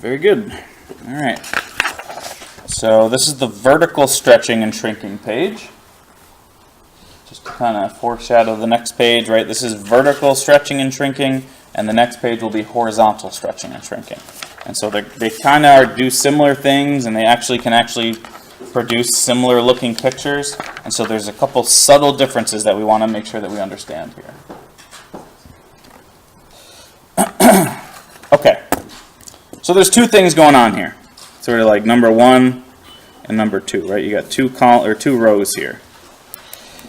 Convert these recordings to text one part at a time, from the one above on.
Very good. All right. So this is the vertical stretching and shrinking page. Just to kind of foreshadow the next page, right? This is vertical stretching and shrinking, and the next page will be horizontal stretching and shrinking. And so they kind of do similar things, and they can produce similar looking pictures. And so there's a couple subtle differences that we want to make sure that we understand here. Okay. So there's two things going on here. Sort of like number 1 and number 2, right? You got two rows here.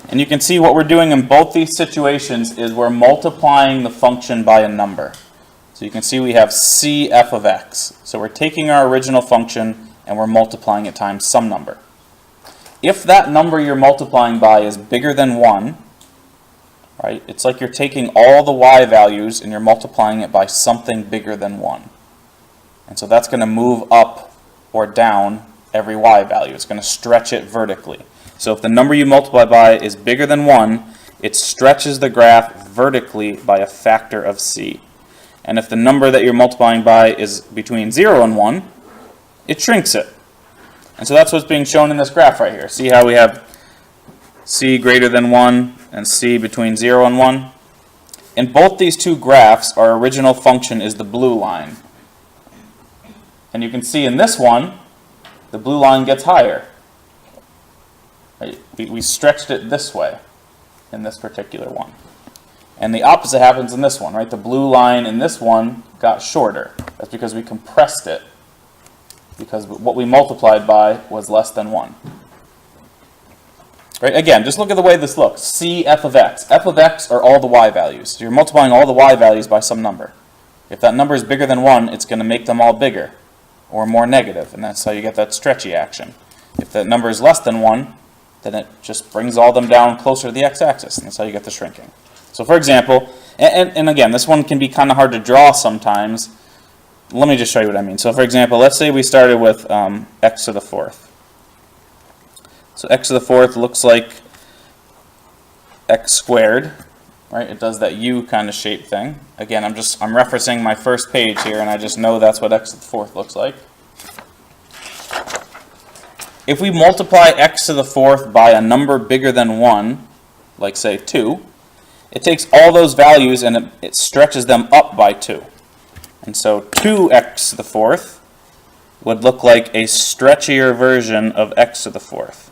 And you can see what we're doing in both these situations is we're multiplying the function by a number. So you can see we have c f of x. So we're taking our original function and we're multiplying it times some number. If that number you're multiplying by is bigger than 1, right? It's like you're taking all the y values and you're multiplying it by something bigger than 1. And so that's going to move up or down every y value. It's going to stretch it vertically. So if the number you multiply by is bigger than 1, it stretches the graph vertically by a factor of c. And if the number that you're multiplying by is between 0 and 1, it shrinks it. And so that's what's being shown in this graph right here. See how we have c greater than 1 and c between 0 and 1? In both these two graphs, our original function is the blue line. And you can see in this one, the blue line gets higher. Right? We stretched it this way in this particular one. And the opposite happens in this one, right? The blue line in this one got shorter. That's because we compressed it, because what we multiplied by was less than 1. Right? Again, just look at the way this looks. C f of x. F of x are all the y values. So you're multiplying all the y values by some number. If that number is bigger than 1, it's going to make them all bigger or more negative, and that's how you get that stretchy action. If that number is less than 1, then it just brings all them down closer to the x-axis, and that's how you get the shrinking. So for example, and again, this one can be kind of hard to draw sometimes. Let me just show you what I mean. So for example, let's say we started with x to the 4th. So x to the 4th looks like x squared, right? It does that U kind of shape thing. Again, I'm referencing my first page here, and I just know that's what x to the 4th looks like. If we multiply x to the 4th by a number bigger than 1, like say 2, it takes all those values and it stretches them up by 2. And so 2x to the 4th would look like a stretchier version of x to the 4th.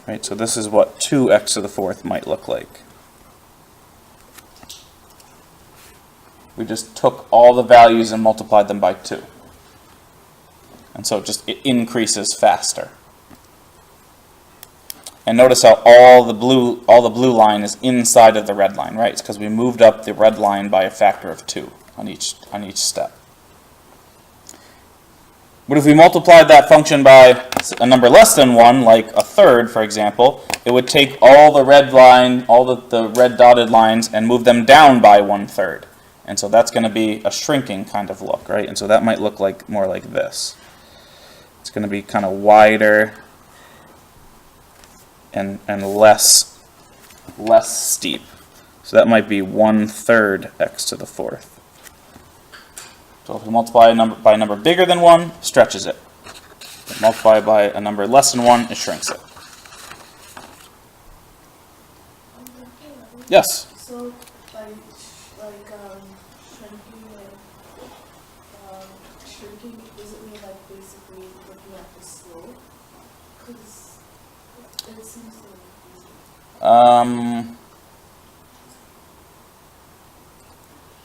Right, so this is what 2x to the 4th might look like. We just took all the values and multiplied them by 2. And so it increases faster. And notice how all the blue line is inside of the red line, right? It's because we moved up the red line by a factor of 2 on each step. But if we multiplied that function by a number less than 1, like a third, for example, it would take all the red line, all the red dotted lines, and move them down by 1/3. And so that's going to be a shrinking kind of look, right? And so that might look like more like this. It's going to be kind of wider and less steep. So that might be 1/3 x to the 4th. So if we multiply by a number bigger than 1, it stretches it. If we multiply by a number less than 1, it shrinks it. Yes? So, shrinking, does it mean like basically looking at the slope? Because it seems so confusing.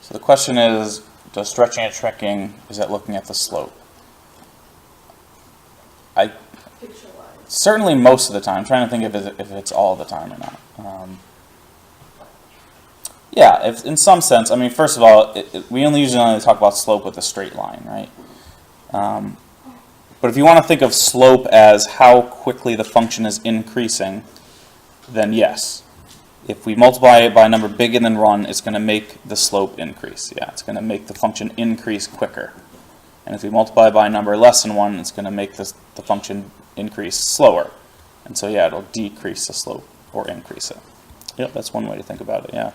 So the question is, does stretching and shrinking, is that looking at the slope? Picture-wise. Certainly most of the time. I'm trying to think if it's all the time or not. Yeah, in some sense. I mean, first of all, we usually only talk about slope with a straight line, right? But if you want to think of slope as how quickly the function is increasing, then yes. If we multiply it by a number bigger than 1, it's going to make the slope increase. Yeah, it's going to make the function increase quicker. And if we multiply by a number less than 1, it's going to make the function increase slower. And so, yeah, it'll decrease the slope or increase it. Yep, that's one way to think about it, yeah.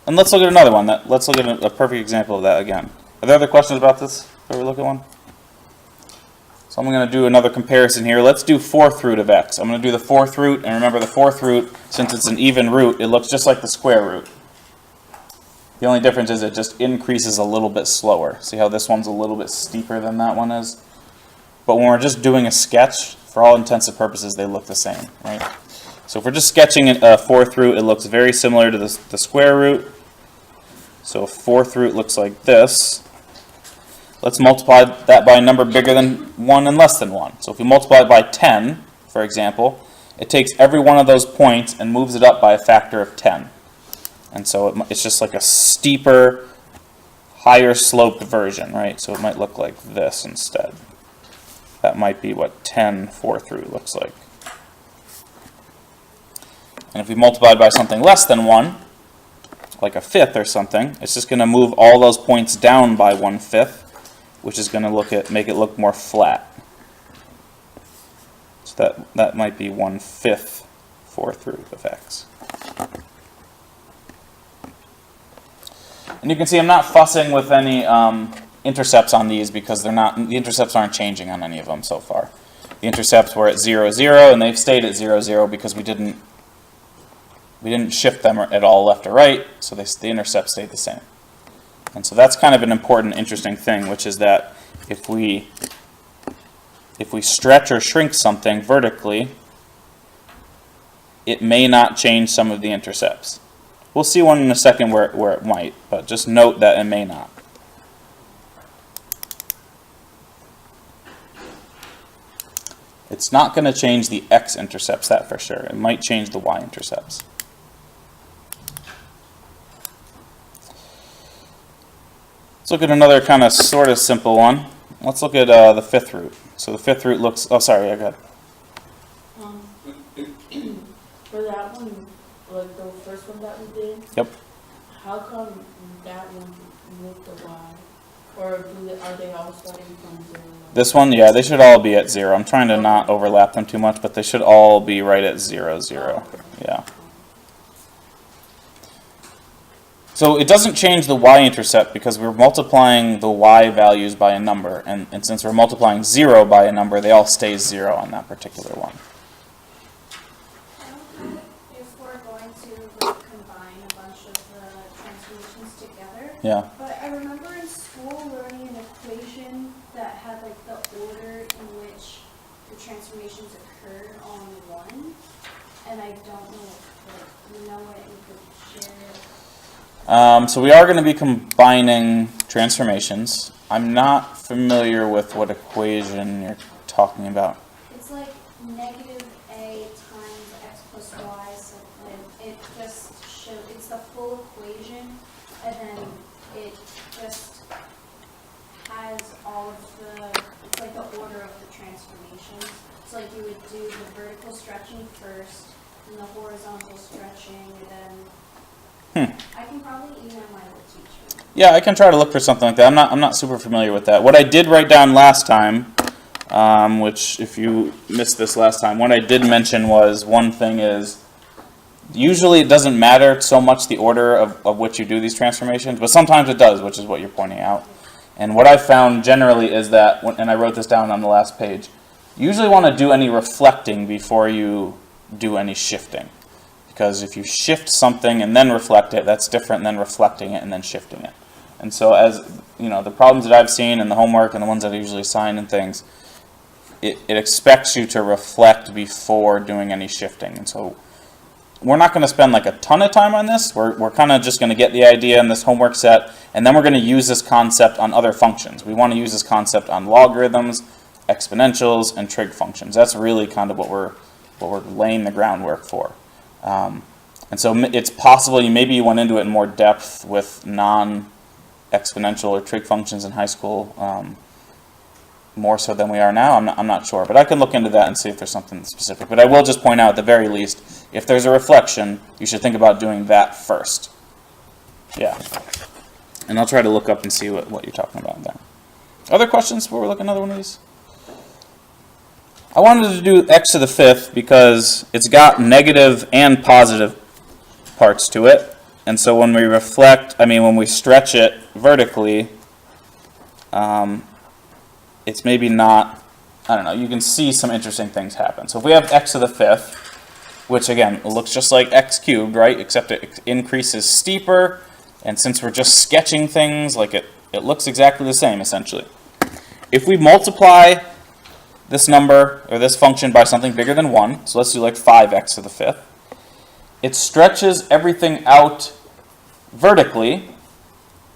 And let's look at another one. Let's look at a perfect example of that again. Are there other questions about this before we look at one? So I'm going to do another comparison here. Let's do fourth root of x. I'm going to do the fourth root, and remember the fourth root, since it's an even root, it looks just like the square root. The only difference is it just increases a little bit slower. See how this one's a little bit steeper than that one is? But when we're just doing a sketch, for all intents and purposes, they look the same, right? So if we're just sketching a fourth root, it looks very similar to the square root. So a fourth root looks like this. Let's multiply that by a number bigger than 1 and less than 1. So if we multiply it by 10, for example, it takes every one of those points and moves it up by a factor of 10. And so it's just like a steeper, higher sloped version, right? So it might look like this instead. That might be what 10 fourth root looks like. And if we multiply by something less than 1, like a fifth or something, it's just going to move all those points down by 1/5, which is going to make it look more flat. So that might be 1/5 fourth root of x. And you can see I'm not fussing with any intercepts on these because the intercepts aren't changing on any of them so far. The intercepts were at 0, 0, and they've stayed at 0, 0 because we didn't shift them at all left or right, so the intercepts stayed the same. And so that's kind of an important, interesting thing, which is that if we stretch or shrink something vertically, it may not change some of the intercepts. We'll see one in a second where it might, but just note that it may not. It's not going to change the x-intercepts, that for sure. It might change the y-intercepts. Let's look at another kind of sort of simple one. Let's look at the fifth root. So the fifth root looks... Oh, sorry, I got it. For that one, like the first one that we did, Yep. how come that one moved the y? Or are they all starting from 0? This one, yeah, they should all be at 0. I'm trying to not overlap them too much, but they should all be right at 0, 0. Yeah. So it doesn't change the y-intercept because we're multiplying the y values by a number, and since we're multiplying 0 by a number, they all stay 0 on that particular one. If we're going to like, combine a bunch of the transformations together. Yeah. But I remember in school learning an equation that had like the order in which the transformations occurred on one, and I don't know if you know it, you could share it. So we are going to be combining transformations. I'm not familiar with what equation you're talking about. It's like negative a times x plus y, so it just shows, it's the full equation, and then it just has all of the, it's like the order of the transformations. So like you would do the vertical stretching first, and the horizontal stretching, and then I can probably email my old teacher. Yeah, I can try to look for something like that. I'm not super familiar with that. What I did write down last time, which if you missed this last time, what I did mention was one thing is usually it doesn't matter so much the order of which you do these transformations, but sometimes it does, which is what you're pointing out. And what I found generally is that, and I wrote this down on the last page, you usually want to do any reflecting before you do any shifting. Because if you shift something and then reflect it, that's different than reflecting it and then shifting it. And so as, you know, the problems that I've seen and the homework and the ones that I usually assign and things, it expects you to reflect before doing any shifting. And so we're not going to spend like a ton of time on this. We're kind of just going to get the idea in this homework set, and then we're going to use this concept on other functions. We want to use this concept on logarithms, exponentials, and trig functions. That's really kind of what we're laying the groundwork for. And so it's possible maybe you went into it in more depth with non-exponential or trig functions in high school, more so than we are now. I'm not sure, but I can look into that and see if there's something specific. But I will just point out at the very least, if there's a reflection, you should think about doing that first. Yeah. And I'll try to look up and see what you're talking about there. Other questions before we look at another one of these? I wanted to do x to the fifth because it's got negative and positive parts to it. And so when we reflect, when we stretch it vertically, it's maybe not, I don't know, you can see some interesting things happen. So if we have x to the fifth, which again looks just like x cubed, right, except it increases steeper, and since we're just sketching things, like it looks exactly the same essentially. If we multiply this number or this function by something bigger than 1, so let's do like 5x to the fifth, it stretches everything out vertically.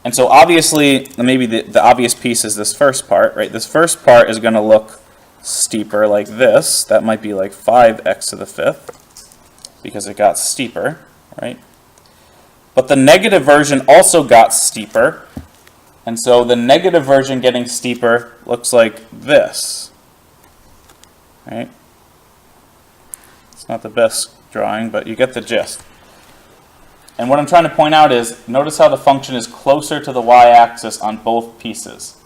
And so obviously, maybe the obvious piece is this first part, right? This first part is going to look steeper like this. That might be like 5x to the fifth because it got steeper, right? But the negative version also got steeper. And so the negative version getting steeper looks like this, right? It's not the best drawing, but you get the gist. And what I'm trying to point out is, notice how the function is closer to the y-axis on both pieces.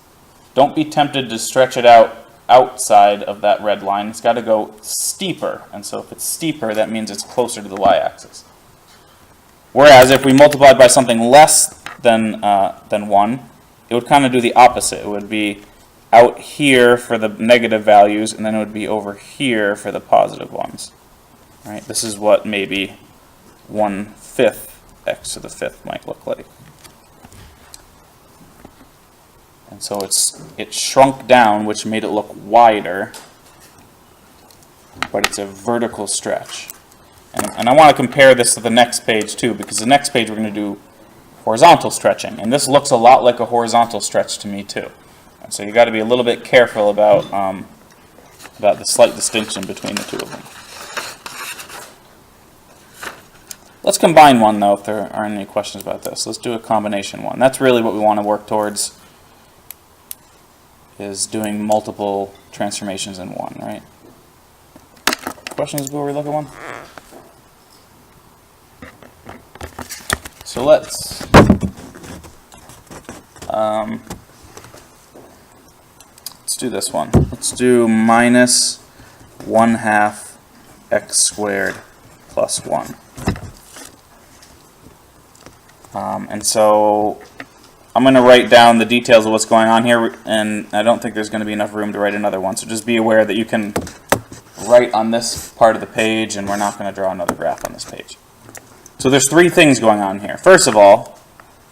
Don't be tempted to stretch it out outside of that red line. It's got to go steeper. And so if it's steeper, that means it's closer to the y-axis. Whereas if we multiply by something less than 1, it would kind of do the opposite. It would be out here for the negative values, and then it would be over here for the positive ones. Right? This is what maybe 1/5 x to the fifth might look like. And so it shrunk down, which made it look wider, but it's a vertical stretch. And I want to compare this to the next page too, because the next page we're going to do horizontal stretching, and this looks a lot like a horizontal stretch to me too. And so you got to be a little bit careful about the slight distinction between the two of them. Let's combine one, though, if there aren't any questions about this. Let's do a combination one. That's really what we want to work towards, is doing multiple transformations in one, right? Questions before we look at one? So let's do this one. Let's do minus 1/2 x squared plus 1. And so I'm going to write down the details of what's going on here, and I don't think there's going to be enough room to write another one. So just be aware that you can write on this part of the page, and we're not going to draw another graph on this page. So there's three things going on here. First of all,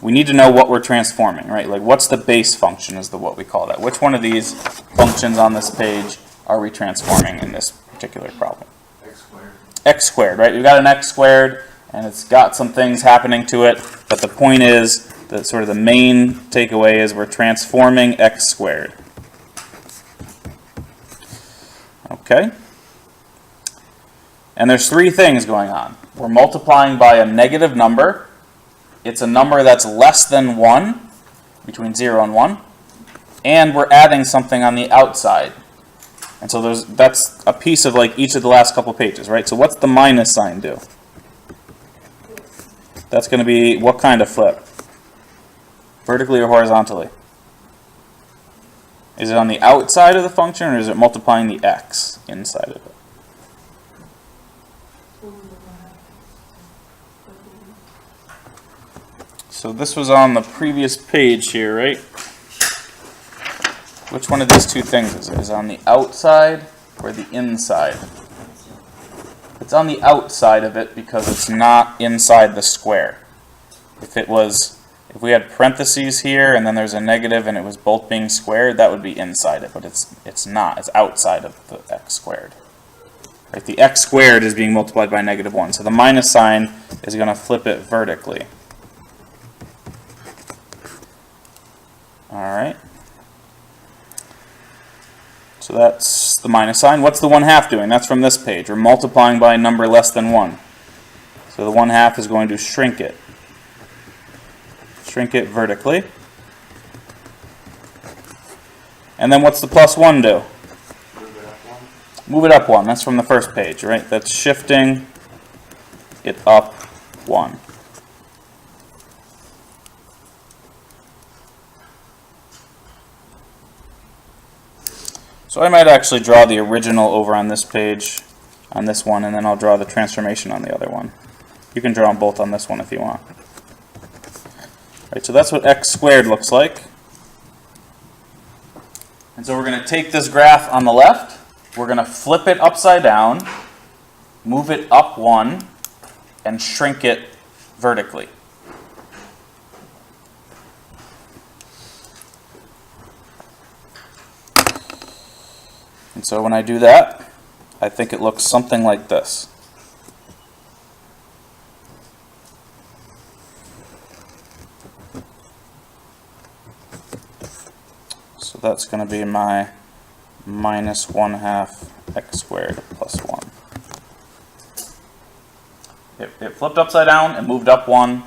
we need to know what we're transforming, right? Like, what's the base function is what we call that. Which one of these functions on this page are we transforming in this particular problem? X squared. X squared, right? We've got an x squared, and it's got some things happening to it, but the point is that sort of the main takeaway is we're transforming x squared. Okay? And there's three things going on. We're multiplying by a negative number. It's a number that's less than 1, between 0 and 1, and we're adding something on the outside. And so that's a piece of like each of the last couple pages, right? So what's the minus sign do? That's going to be what kind of flip? Vertically or horizontally? Is it on the outside of the function, or is it multiplying the x inside of it? So this was on the previous page here, right? Which one of these two things is it? Is it on the outside or the inside? It's on the outside of it because it's not inside the square. If we had parentheses here and then there's a negative and it was both being squared, that would be inside it, but it's not. It's outside of the x squared. Right? The x squared is being multiplied by negative 1, so the minus sign is going to flip it vertically. Alright. So that's the minus sign. What's the 1/2 doing? That's from this page. We're multiplying by a number less than 1. So the 1/2 is going to shrink it. Shrink it vertically. And then what's the plus 1 do? Move it up 1. Move it up 1. That's from the first page, right? That's shifting it up 1. So I might actually draw the original over on this page, on this one, and then I'll draw the transformation on the other one. You can draw them both on this one if you want. Right, so that's what x squared looks like. And so we're going to take this graph on the left, we're going to flip it upside down, move it up 1, and shrink it vertically. And so when I do that, I think it looks something like this. So that's going to be my minus 1/2 x squared plus 1. It flipped upside down and moved up 1.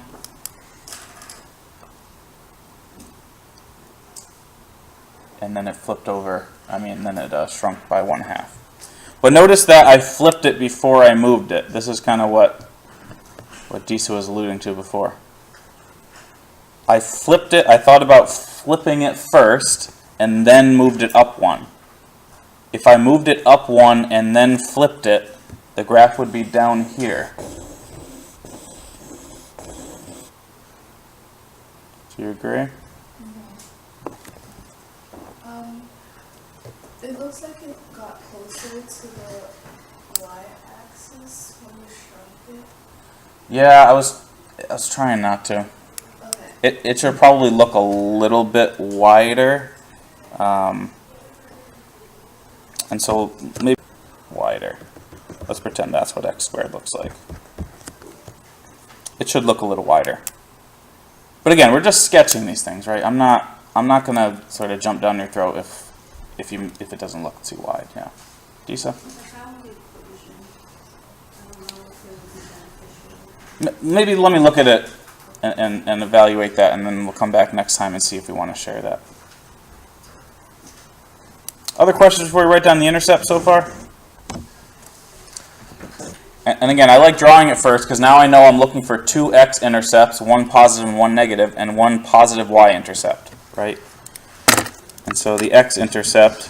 And then it flipped over, then it shrunk by 1/2. But notice that I flipped it before I moved it. This is kind of what Disa was alluding to before. I flipped it, I thought about flipping it first, and then moved it up 1. If I moved it up 1 and then flipped it, the graph would be down here. Do you agree? It looks like it got closer to the y-axis when you shrunk it. Yeah, I was trying not to. Okay. It should probably look a little bit wider. And so maybe wider. Let's pretend that's what x squared looks like. It should look a little wider. But again, we're just sketching these things, right? I'm not gonna sort of jump down your throat if it doesn't look too wide. Yeah. Disa? Maybe let me look at it and evaluate that, and then we'll come back next time and see if we want to share that. Other questions before we write down the intercept so far? And again, I like drawing it first because now I know I'm looking for 2 x-intercepts, 1 positive and 1 negative, and 1 positive y-intercept, right? And so the x-intercept,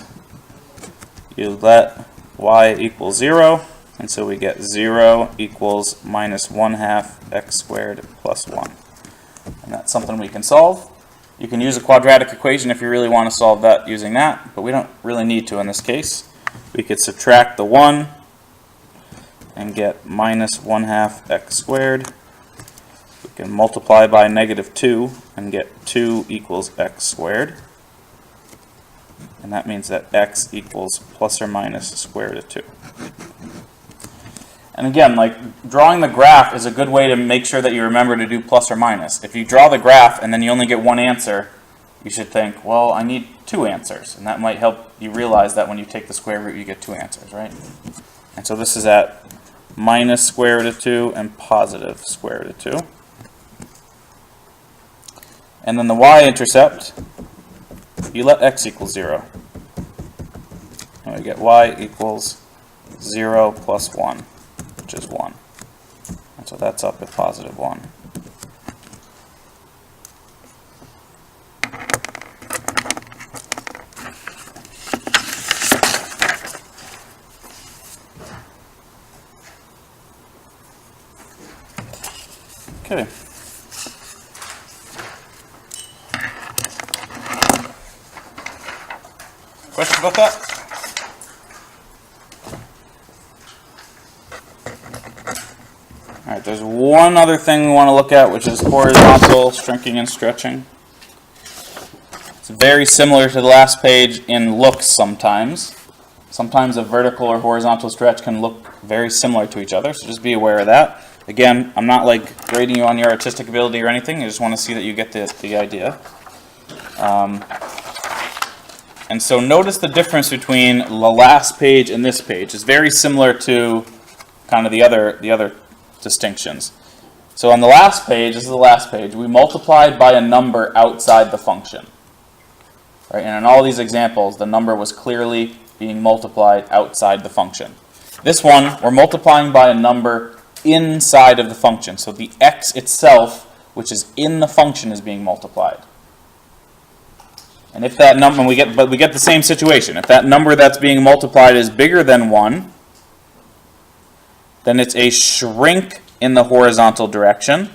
you let y equal 0, and so we get 0 equals minus 1/2 x squared plus 1. And that's something we can solve. You can use a quadratic equation if you really want to solve that using that, but we don't really need to in this case. We could subtract the 1 and get minus 1/2 x squared. We can multiply by negative 2 and get 2 equals x squared. And that means that x equals plus or minus square root of 2. And again, like drawing the graph is a good way to make sure that you remember to do plus or minus. If you draw the graph and then you only get one answer, you should think, well, I need 2 answers. And that might help you realize that when you take the square root, you get 2 answers, right? And so this is at minus square root of 2 and positive square root of 2. And then the y-intercept, you let x equal 0. And we get y equals 0 plus 1, which is 1. And so that's up at positive 1. Okay. Question about that? All right, there's one other thing we want to look at, which is horizontal shrinking and stretching. It's very similar to the last page in looks sometimes. Sometimes a vertical or horizontal stretch can look very similar to each other, so just be aware of that. Again, I'm not like grading you on your artistic ability or anything. I just want to see that you get the idea. And so notice the difference between the last page and this page. It's very similar to kind of the other distinctions. So on the last page, this is the last page, we multiplied by a number outside the function. Right? And in all these examples, the number was clearly being multiplied outside the function. This one, we're multiplying by a number inside of the function. So the x itself, which is in the function, is being multiplied. And if that number, we get the same situation. If that number that's being multiplied is bigger than 1, then it's a shrink in the horizontal direction.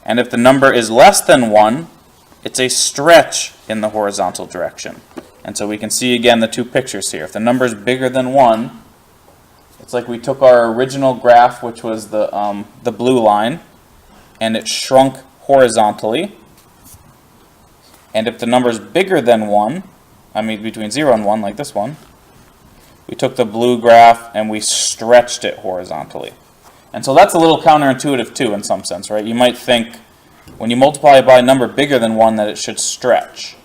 And if the number is less than 1, it's a stretch in the horizontal direction. And so we can see again the two pictures here. If the number is bigger than 1, it's like we took our original graph, which was the blue line, and it shrunk horizontally. And if the number is bigger than 1, I mean between 0 and 1, like this one, we took the blue graph and we stretched it horizontally. And so that's a little counterintuitive too in some sense, right? You might think when you multiply by a number bigger than 1 that it should stretch.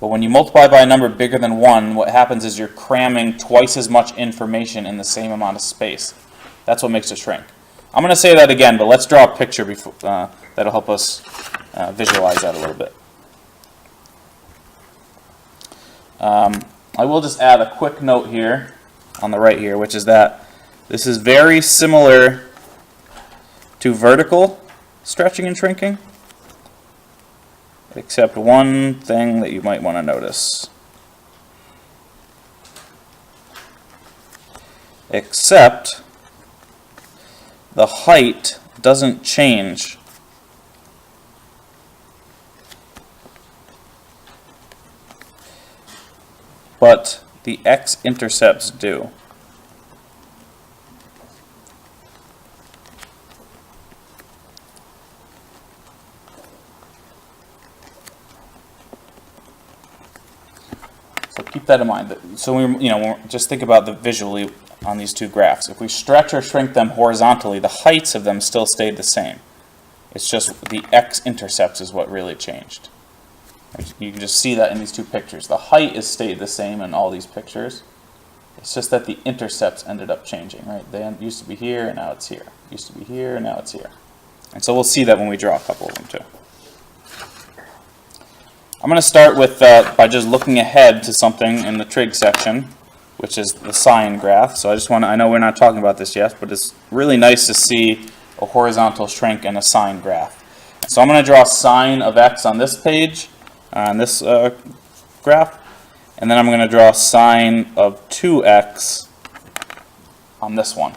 But when you multiply by a number bigger than 1, what happens is you're cramming twice as much information in the same amount of space. That's what makes it shrink. I'm going to say that again, but let's draw a picture before, that'll help us visualize that a little bit. I will just add a quick note here on the right here, which is that this is very similar to vertical stretching and shrinking, except one thing that you might want to notice. Except the height doesn't change. But the x-intercepts do. So keep that in mind. So just think about the visually on these two graphs. If we stretch or shrink them horizontally, the heights of them still stayed the same. It's just the x-intercepts is what really changed. You can just see that in these two pictures. The height is stayed the same in all these pictures. It's just that the intercepts ended up changing, right? They used to be here, and now it's here. Used to be here, and now it's here. And so we'll see that when we draw a couple of them too. I'm going to start with by just looking ahead to something in the trig section, which is the sine graph. So I know we're not talking about this yet, but it's really nice to see a horizontal shrink and a sine graph. So I'm going to draw sine of x on this page, on this graph, and then I'm going to draw sine of 2x on this one.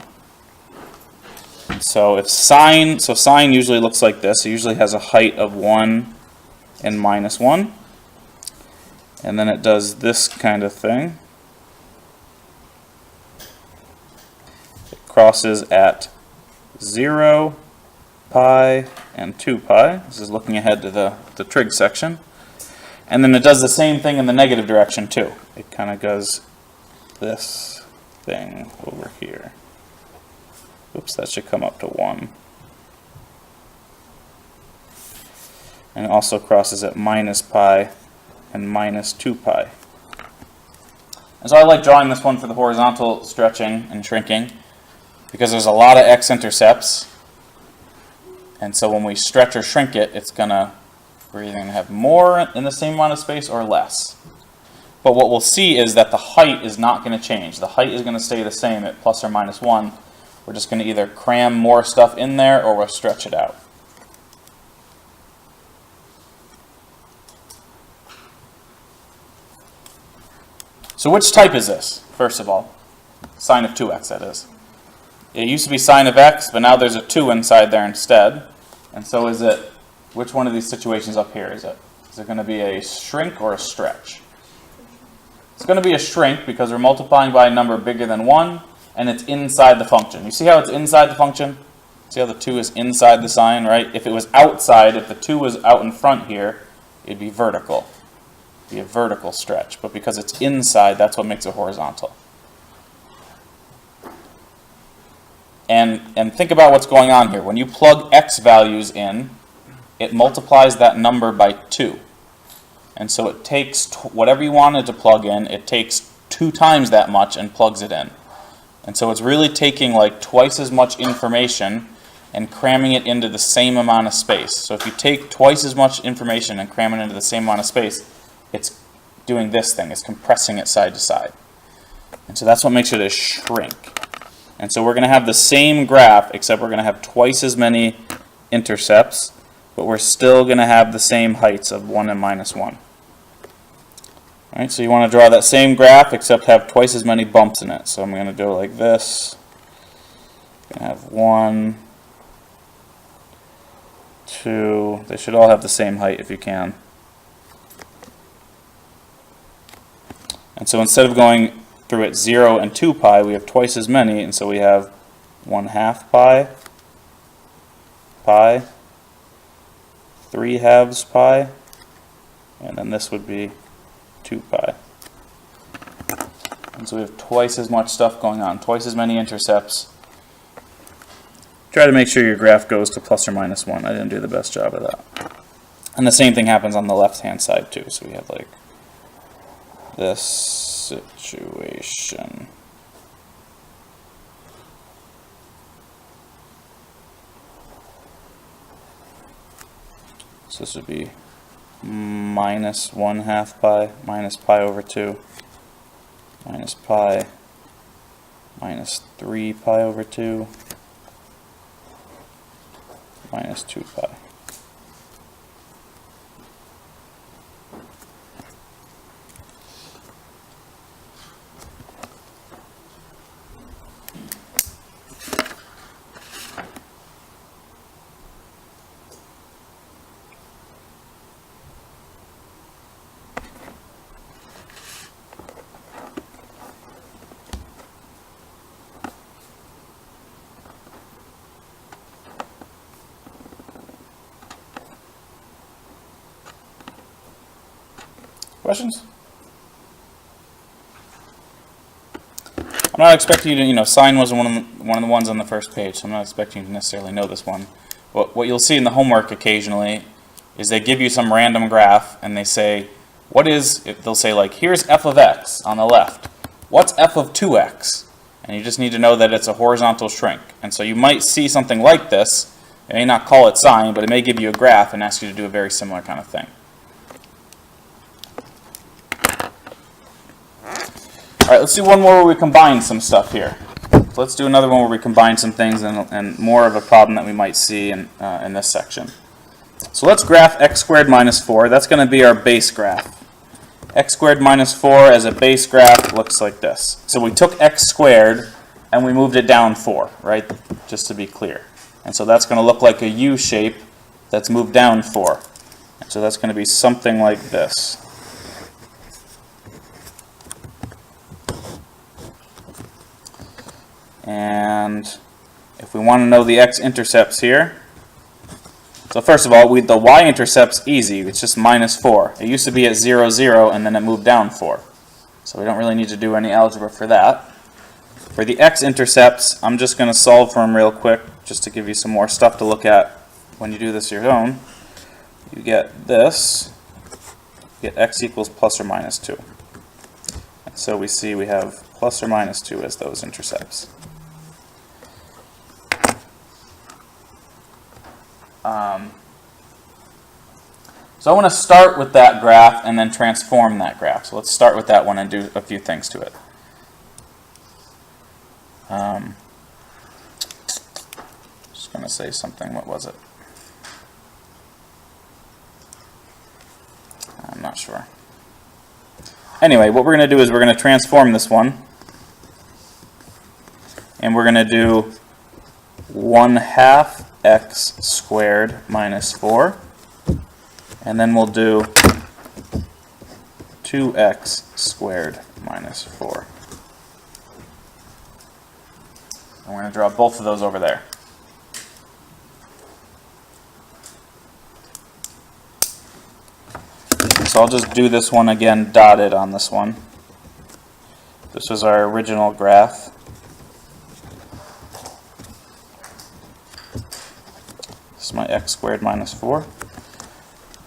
So sine usually looks like this. It usually has a height of 1 and minus 1, and then it does this kind of thing. It crosses at 0, pi, and 2 pi. This is looking ahead to the trig section. And then it does the same thing in the negative direction too. It kind of goes this thing over here. Oops, that should come up to 1. And it also crosses at minus pi and minus 2 pi. And so I like drawing this one for the horizontal stretching and shrinking because there's a lot of x-intercepts. And so when we stretch or shrink it, we're either going to have more in the same amount of space or less. But what we'll see is that the height is not going to change. The height is going to stay the same at plus or minus 1. We're just going to either cram more stuff in there or we'll stretch it out. So which type is this, first of all? Sine of 2x, that is. It used to be sine of x, but now there's a 2 inside there instead. And so is it, which one of these situations up here is it? Is it going to be a shrink or a stretch? It's going to be a shrink because we're multiplying by a number bigger than 1, and it's inside the function. You see how it's inside the function? See how the 2 is inside the sine, right? If it was outside, if the 2 was out in front here, it'd be vertical. It'd be a vertical stretch. But because it's inside, that's what makes it horizontal. And think about what's going on here. When you plug x values in, it multiplies that number by 2. And so it takes whatever you wanted to plug in, it takes 2 times that much and plugs it in. And so it's really taking like twice as much information and cramming it into the same amount of space. So if you take twice as much information and cram it into the same amount of space, it's doing this thing. It's compressing it side to side. And so that's what makes it a shrink. And so we're going to have the same graph, except we're going to have twice as many intercepts, but we're still going to have the same heights of 1 and minus 1. All right, so you want to draw that same graph, except have twice as many bumps in it. So I'm going to do it like this. I'm going to have 1, 2. They should all have the same height if you can. And so instead of going through at 0 and 2 pi, we have twice as many, and so we have 1/2 pi, pi, 3/2 pi, and then this would be 2 pi. And so we have twice as much stuff going on, twice as many intercepts. Try to make sure your graph goes to plus or minus 1. I didn't do the best job of that. And the same thing happens on the left-hand side too. So we have like this situation. So this would be minus 1/2 pi, minus pi over 2, minus pi, minus 3 pi over 2, minus 2 pi. Questions? I'm not expecting you to, sine was one of the ones on the first page, so I'm not expecting you to necessarily know this one. But what you'll see in the homework occasionally is they give you some random graph and they say, they'll say like, here's f of x on the left. What's f of 2x? And you just need to know that it's a horizontal shrink. And so you might see something like this. It may not call it sine, but it may give you a graph and ask you to do a very similar kind of thing. Alright, let's do one more where we combine some stuff here. So let's do another one where we combine some things and more of a problem that we might see in this section. So let's graph x squared minus 4. That's going to be our base graph. X squared minus 4 as a base graph looks like this. So we took x squared and we moved it down 4, right? Just to be clear. And so that's going to look like a U shape that's moved down 4. And so that's going to be something like this. And if we want to know the x-intercepts here, so first of all, the y-intercept's easy. It's just minus 4. It used to be at 0, 0, and then it moved down 4. So we don't really need to do any algebra for that. For the x-intercepts, I'm just going to solve for them real quick, just to give you some more stuff to look at when you do this your own. You get this. You get x equals plus or minus 2. And so we see we have plus or minus 2 as those intercepts. So I want to start with that graph and then transform that graph. So let's start with that one and do a few things to it. Just going to say something. What was it? I'm not sure. Anyway, what we're going to do is we're going to transform this one. And we're going to do 1/2 x squared minus 4. And then we'll do 2x squared minus 4. And we're going to draw both of those over there. So I'll just do this one again dotted on this one. This was our original graph. This is my x squared minus 4.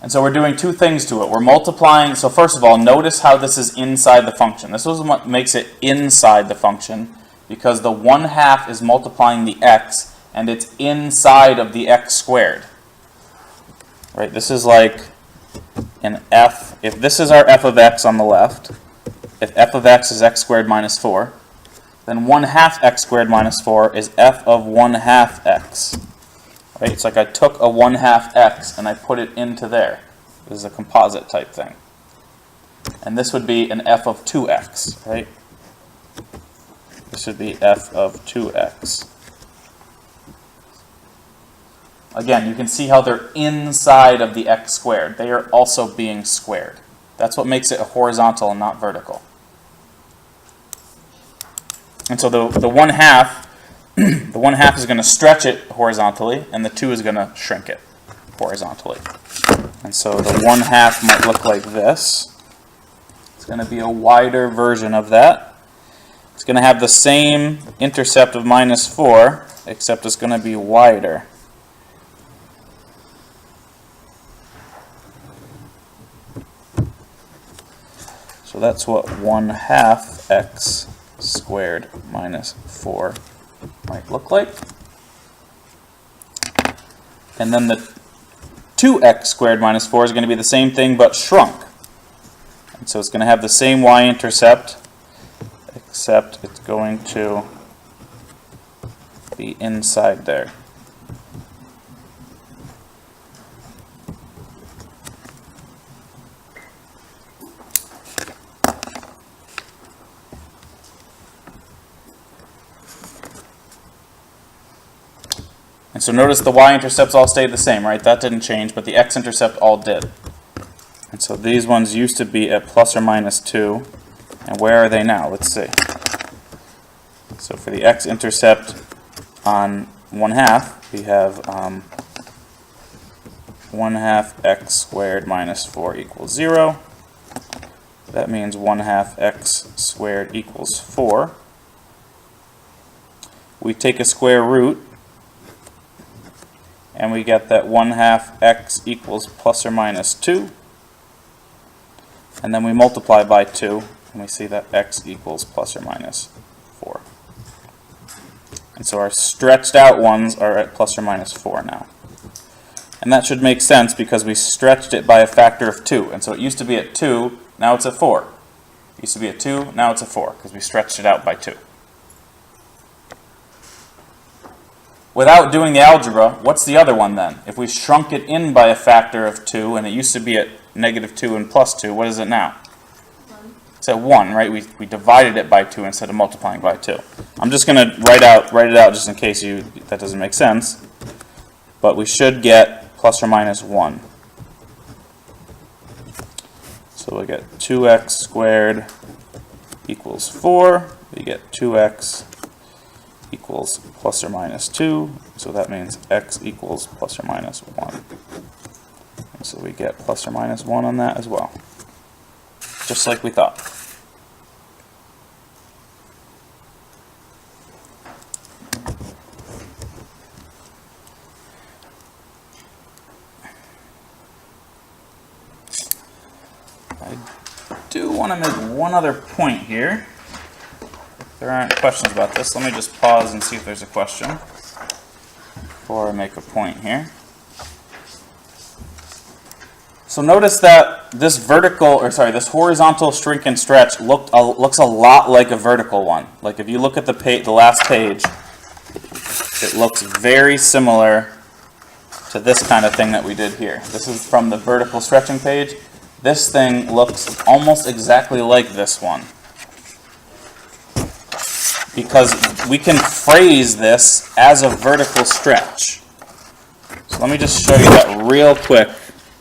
And so we're doing two things to it. We're multiplying. So first of all, notice how this is inside the function. This is what makes it inside the function, because the 1/2 is multiplying the x, and it's inside of the x squared. Right? This is like an f. If this is our f of x on the left, if f of x is x squared minus 4, then 1/2 x squared minus 4 is f of 1/2 x. Right? It's like I took a 1/2 x and I put it into there. This is a composite type thing. And this would be an f of 2x, right? This would be f of 2x. Again, you can see how they're inside of the x squared. They are also being squared. That's what makes it horizontal and not vertical. And so the 1/2, the 1/2 is going to stretch it horizontally, and the 2 is going to shrink it horizontally. And so the 1/2 might look like this. It's going to be a wider version of that. It's going to have the same intercept of -4, except it's going to be wider. So that's what 1/2 x squared minus 4 might look like. And then the 2x squared minus 4 is going to be the same thing but shrunk. And so it's going to have the same y-intercept, except it's going to be inside there. And so notice the y-intercepts all stayed the same, right? That didn't change, but the x-intercept all did. And so these ones used to be at plus or minus 2. And where are they now? Let's see. So for the x-intercept on 1/2, we have 1/2 x squared minus 4 equals 0. That means 1/2 x squared equals 4. We take a square root, and we get that 1/2 x equals plus or minus 2. And then we multiply by 2, and we see that x equals plus or minus 4. And so our stretched out ones are at plus or minus 4 now. And that should make sense because we stretched it by a factor of 2. And so it used to be at 2, now it's at 4. It used to be at 2, now it's at 4, because we stretched it out by 2. Without doing the algebra, what's the other one then? If we shrunk it in by a factor of 2, and it used to be at -2 and plus 2, what is it now? 1. It's at 1, right? We divided it by 2 instead of multiplying by 2. I'm just going to write it out just in case that doesn't make sense. But we should get plus or minus 1. So we'll get 2x squared equals 4. We get 2x equals plus or minus 2, so that means x equals plus or minus 1. And so we get plus or minus 1 on that as well, just like we thought. I do want to make one other point here. There aren't questions about this. Let me just pause and see if there's a question before I make a point here. So notice that this this horizontal shrink and stretch looks a lot like a vertical one. Like if you look at the last page, it looks very similar to this kind of thing that we did here. This is from the vertical stretching page. This thing looks almost exactly like this one, because we can phrase this as a vertical stretch. So let me just show you that real quick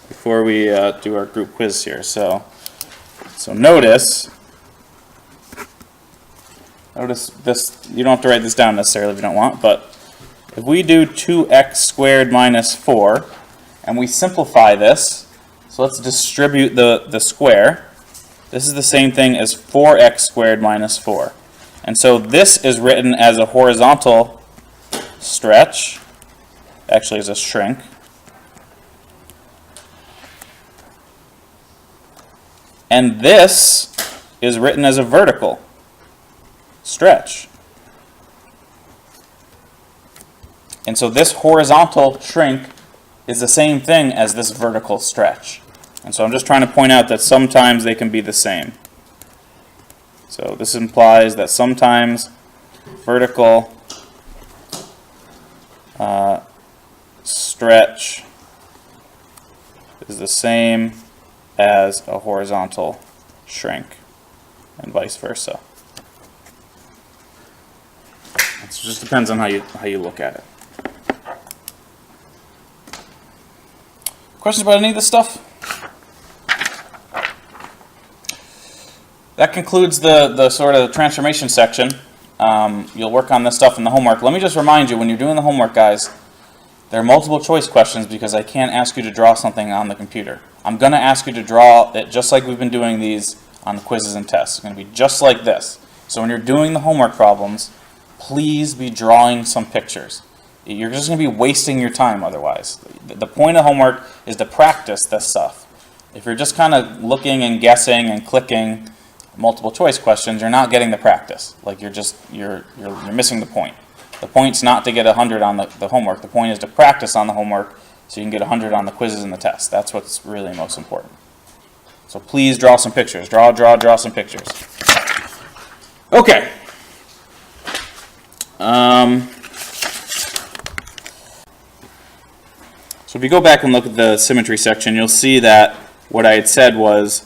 before we do our group quiz here. So notice this. You don't have to write this down necessarily if you don't want, but if we do 2x squared minus 4, and we simplify this, so let's distribute the square. This is the same thing as 4x squared minus 4. And so this is written as a horizontal stretch, actually as a shrink. And this is written as a vertical stretch. And so this horizontal shrink is the same thing as this vertical stretch. And so I'm just trying to point out that sometimes they can be the same. So this implies that sometimes vertical stretch is the same as a horizontal shrink, and vice versa. It just depends on how you look at it. Questions about any of this stuff? That concludes the sort of transformation section. you'll work on this stuff in the homework. Let me just remind you, when you're doing the homework, guys, there are multiple choice questions because I can't ask you to draw something on the computer. I'm going to ask you to draw it just like we've been doing these on the quizzes and tests. It's going to be just like this. So when you're doing the homework problems, please be drawing some pictures. You're just going to be wasting your time otherwise. The point of homework is to practice this stuff. If you're just kind of looking and guessing and clicking multiple choice questions, you're not getting the practice. Like you're missing the point. The point's not to get 100 on the homework. The point is to practice on the homework so you can get 100 on the quizzes and the tests. That's what's really most important. So please draw some pictures. Draw some pictures. Okay. So if you go back and look at the symmetry section, you'll see that what I had said was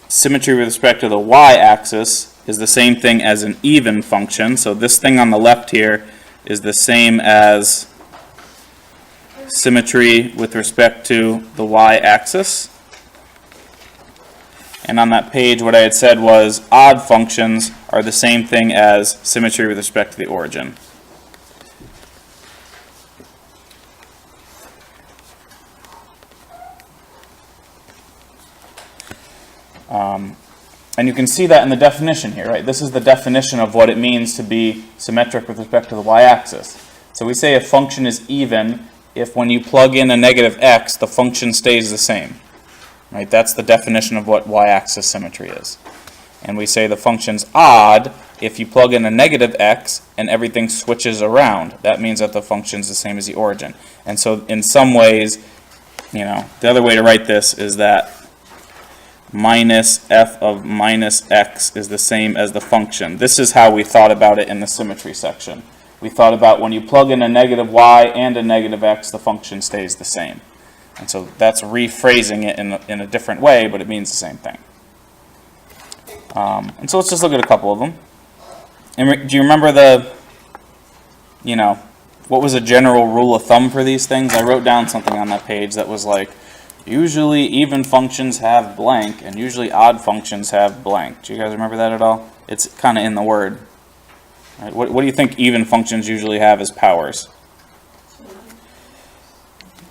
symmetry with respect to the y-axis is the same thing as an even function. So this thing on the left here is the same as symmetry with respect to the y-axis. And on that page, what I had said was odd functions are the same thing as symmetry with respect to the origin. And you can see that in the definition here, right? This is the definition of what it means to be symmetric with respect to the y-axis. So we say a function is even if when you plug in a negative x, the function stays the same. Right? That's the definition of what y-axis symmetry is. And we say the function's odd if you plug in a negative x and everything switches around. That means that the function's the same as the origin. And so in some ways, the other way to write this is that minus f of minus x is the same as the function. This is how we thought about it in the symmetry section. We thought about when you plug in a negative y and a negative x, the function stays the same. And so that's rephrasing it in a different way, but it means the same thing. And so let's just look at a couple of them. And do you remember what was a general rule of thumb for these things? I wrote down something on that page that was like, usually even functions have blank, and usually odd functions have blank. Do you guys remember that at all? It's kind of in the word. Right? What do you think even functions usually have as powers?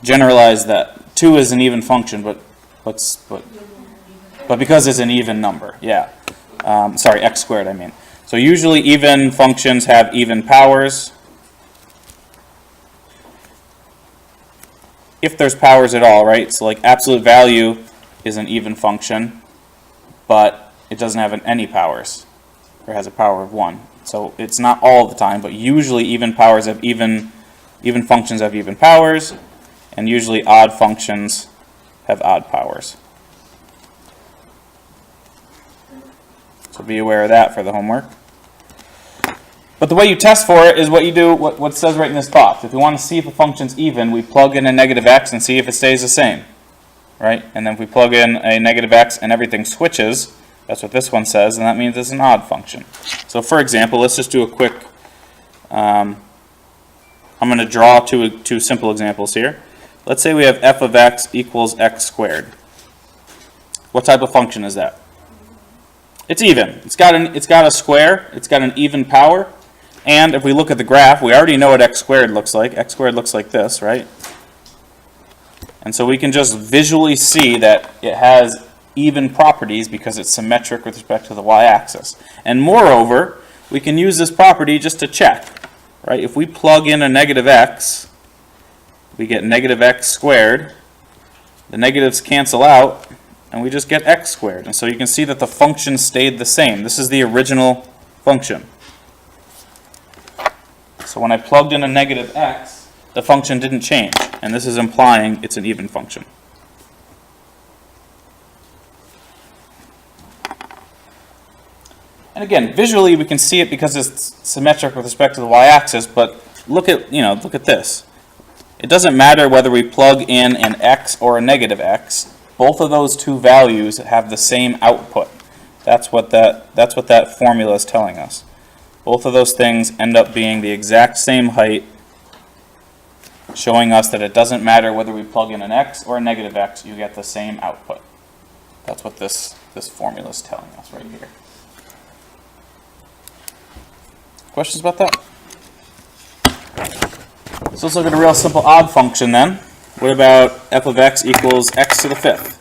Generalize that. 2 is an even function, but because it's an even number, yeah. Sorry, x squared I mean. So usually even functions have even powers. If there's powers at all, right? So like absolute value is an even function, but it doesn't have any powers, or has a power of 1. So it's not all the time, but usually even functions have even powers, and usually odd functions have odd powers. So be aware of that for the homework. But the way you test for it is what you do, what says right in this box. If we want to see if a function's even, we plug in a negative x and see if it stays the same. Right? And then if we plug in a negative x and everything switches, that's what this one says, and that means it's an odd function. So for example, let's just do a quick, I'm going to draw two simple examples here. Let's say we have f of x equals x squared. What type of function is that? It's even. It's got a square, it's got an even power. And if we look at the graph, we already know what x squared looks like. X squared looks like this, right? And so we can just visually see that it has even properties because it's symmetric with respect to the y-axis. And moreover, we can use this property just to check, right? If we plug in a negative x, we get negative x squared. The negatives cancel out, and we just get x squared. And so you can see that the function stayed the same. This is the original function. So when I plugged in a negative x, the function didn't change, and this is implying it's an even function. And again, visually we can see it because it's symmetric with respect to the y-axis, but look at this. It doesn't matter whether we plug in an x or a negative x. Both of those two values have the same output. That's what that formula is telling us. Both of those things end up being the exact same height, showing us that it doesn't matter whether we plug in an x or a negative x, you get the same output. That's what this formula is telling us right here. Questions about that? So let's look at a real simple odd function then. What about f of x equals x to the fifth?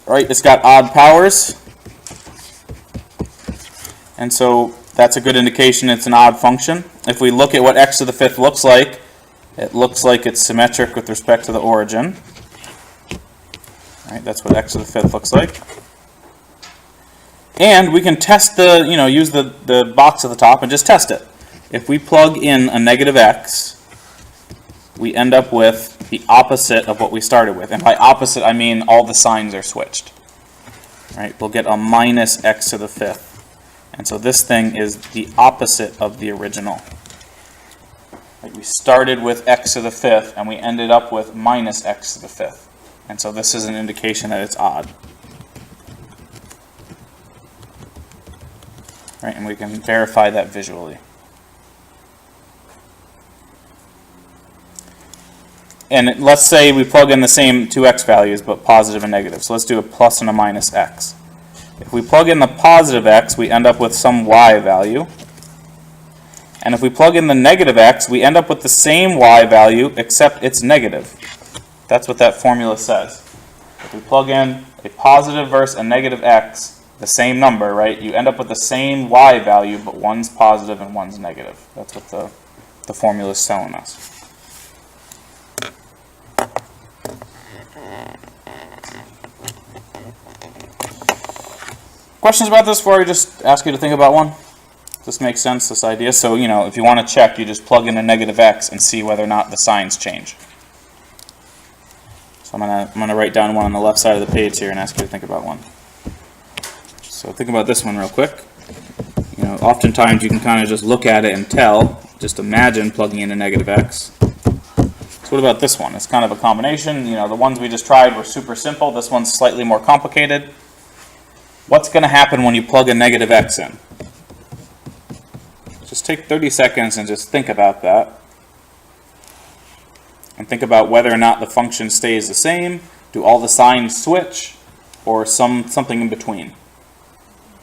Right, it's got odd powers. And so that's a good indication it's an odd function. If we look at what x to the fifth looks like, it looks like it's symmetric with respect to the origin. Right, that's what x to the fifth looks like. And we can test use the box at the top and just test it. If we plug in a negative x, we end up with the opposite of what we started with. And by opposite, I mean all the signs are switched. Right, we'll get a minus x to the fifth. And so this thing is the opposite of the original. Like we started with x to the fifth, and we ended up with minus x to the fifth. And so this is an indication that it's odd. Right, and we can verify that visually. And let's say we plug in the same two x values, but positive and negative. So let's do a plus and a minus x. If we plug in the positive x, we end up with some y value. And if we plug in the negative x, we end up with the same y value, except it's negative. That's what that formula says. If we plug in a positive versus a negative x, the same number, right, you end up with the same y value, but one's positive and one's negative. That's what the formula is telling us. Questions about this before I just ask you to think about one? Does this make sense, this idea? So, if you want to check, you just plug in a negative x and see whether or not the signs change. So I'm gonna write down one on the left side of the page here and ask you to think about one. So think about this one real quick. Oftentimes you can kind of just look at it and tell. Just imagine plugging in a negative x. So what about this one? It's kind of a combination. The ones we just tried were super simple. This one's slightly more complicated. What's going to happen when you plug a negative x in? Just take 30 seconds and just think about that. And think about whether or not the function stays the same. Do all the signs switch? Or something in between?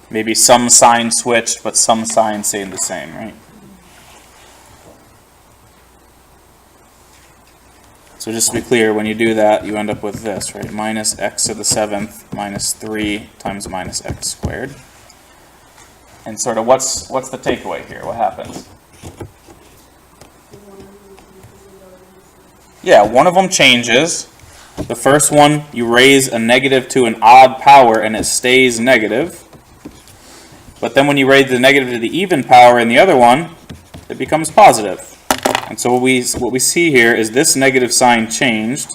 Maybe some signs switched, but some signs stay the same, right? So just to be clear, when you do that, you end up with this, right? Minus x to the seventh minus 3 times minus x squared. And sort of what's the takeaway here? What happens? Yeah, one of them changes. The first one, you raise a negative to an odd power and it stays negative. But then when you raise the negative to the even power in the other one, it becomes positive. And so what we see here is this negative sign changed,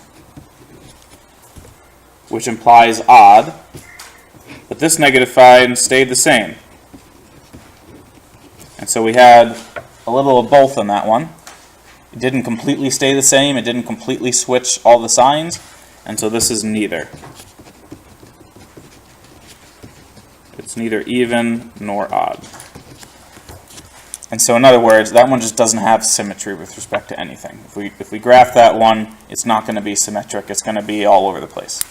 which implies odd, but this negative sign stayed the same. And so we had a little of both in that one. It didn't completely stay the same, it didn't completely switch all the signs, and so this is neither. It's neither even nor odd. And so in other words, that one just doesn't have symmetry with respect to anything. If we graph that one, it's not going to be symmetric. It's going to be all over the place.